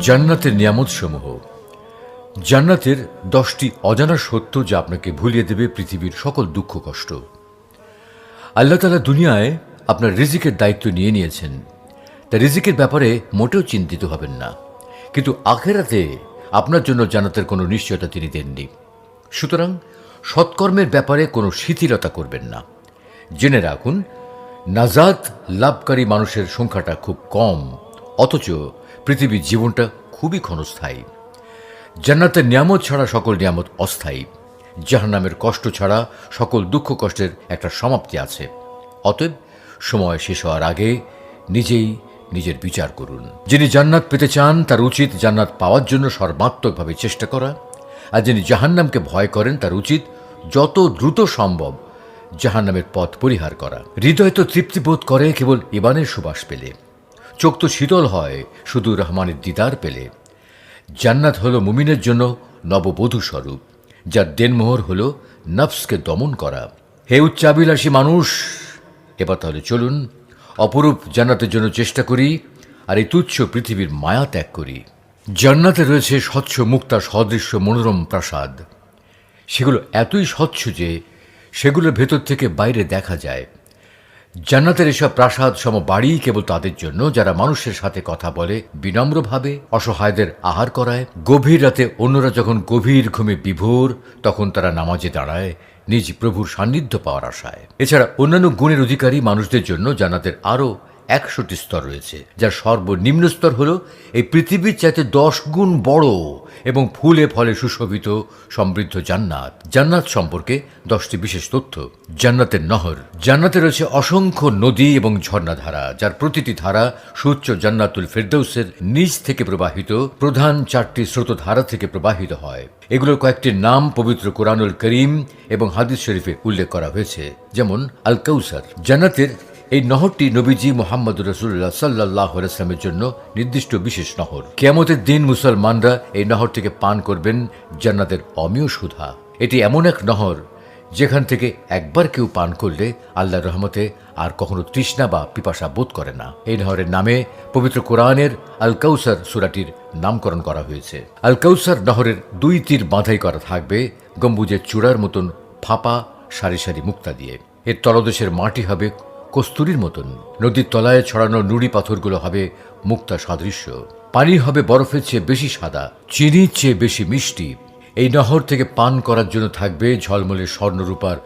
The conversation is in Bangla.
জান্নাতের নিয়ামতসমূহ। জান্নাতের 10টি অজানা সত্য যা আপনাকে ভুলিয়ে দেবে পৃথিবীর সকল দুঃখ কষ্ট। আল্লাহ তাআলা দুনিয়ায় আপনার রিজিকের দায়িত্ব নিয়ে নিয়েছেন, তাই রিজিকের ব্যাপারে মোটেও চিন্তিত হবেন না। কিন্তু আখেরাতে আপনার জন্য জান্নাতের কোনো নিশ্চয়তা তিনি দেননি। সুতরাং সৎকর্মের ব্যাপারে কোনো শিথিলতা করবেন না। জেনে রাখুন, নাজাত লাভকারী মানুষের সংখ্যাটা খুব কম, অথচ পৃথিবীর জীবনটা খুবই ক্ষণস্থায়ী। জান্নাতের নিয়ামত ছাড়া সকল নিয়ামত অস্থায়ী। জাহান্নামের কষ্ট ছাড়া সকল দুঃখ কষ্টের একটা সমাপ্তি আছে। অতএব সময় শেষ হওয়ার আগে নিজেই নিজের বিচার করুন। যিনি জান্নাত পেতে চান তার উচিত জান্নাত পাওয়ার জন্য সর্বাত্মকভাবে চেষ্টা করা, আর যিনি জাহান্নামকে ভয় করেন তার উচিত যত দ্রুত সম্ভব জাহান্নামের পথ পরিহার করা। হৃদয় তো তৃপ্তিবোধ করে কেবল ইমানের সুবাস পেলে, চোখ তো শীতল হয় শুধু রহমানের দিদার পেলে। জান্নাত হল মুমিনের জন্য নববধূ স্বরূপ, যার দেনমোহর হল নফসকে দমন করা। হে উচ্চাভিলাষী মানুষ, এবার তাহলে চলুন অপরূপ জান্নাতের জন্য চেষ্টা করি, আর এই তুচ্ছ পৃথিবীর মায়া ত্যাগ করি। জান্নাতে রয়েছে স্বচ্ছ মুক্তা সদৃশ্য মনোরম প্রাসাদ। সেগুলো এতই স্বচ্ছ যে সেগুলোর ভেতর থেকে বাইরে দেখা যায়। জান্নাতের এসব প্রাসাদ সম বাড়ি কেবল তাদের জন্য যারা মানুষের সাথে কথা বলে বিনম্রভাবে, অসহায়দের আহার করায়। গভীর রাতে অন্যরা যখন গভীর ঘুমে বিভোর, তখন তারা নামাজে দাঁড়ায় নিজ প্রভুর সান্নিধ্য পাওয়ার আশায়। এছাড়া অন্যান্য গুণের অধিকারী মানুষদের জন্য জান্নাতের আরও 100টি স্তর রয়েছে, যার সর্বনিম্ন স্তর হল এই পৃথিবীর চাইতে 10 গুণ বড় এবং ফুলে ফলে সুশোভিত সমৃদ্ধ জান্নাত। জান্নাত সম্পর্কে 10টি বিশেষ তথ্য। জান্নাতের নহর। জান্নাতে রয়েছে অসংখ্য নদী এবং ঝর্ণাধারা, যার প্রতিটি ধারা সুউচ্চ জান্নাতুল ফেরদৌসের নিচ থেকে প্রবাহিত প্রধান 4টি স্রোতধারা থেকে প্রবাহিত হয়। এগুলোর কয়েকটির নাম পবিত্র কোরআনুল করিম এবং হাদিস শরীফে উল্লেখ করা হয়েছে, যেমন আল কাউসার। জান্নাতের এই নহরটি নবীজি মুহাম্মদ রাসূলুল্লাহ সাল্লাল্লাহু আলাইহি ওয়াসাল্লামের জন্য নির্দিষ্ট বিশেষ নহর। কিয়ামতের দিন মুসলমানরা এই নহর থেকে পান করবেন জান্নাতের অমীয় সুধা। এটি এমন এক নহর যেখান থেকে একবার কেউ পান করলে আল্লাহর রহমতে আর কখনো তৃষ্ণা বা পিপাসা বোধ করে না। এই নহরের নামে পবিত্র কোরআনের আল কাউসার সূরাটির নামকরণ করা হয়েছে। আল কাউসার নহরের 2 তীর বাঁধাই করা থাকবে গম্বুজের চূড়ার মতন ফাঁপা সারি সারি মুক্তা দিয়ে। এর তলদেশের মাটি হবে কস্তুরীর মতন, নদীর তলায় ছড়ানো নুড়ি পাথরগুলো হবে মুক্তা সাদৃশ্য। পানি হবে বরফের চেয়ে বেশি সাদা, চিনির চেয়ে বেশি মিষ্টি। এই নহর থেকে পান করার জন্য থাকবে ঝলমলে স্বর্ণরূপার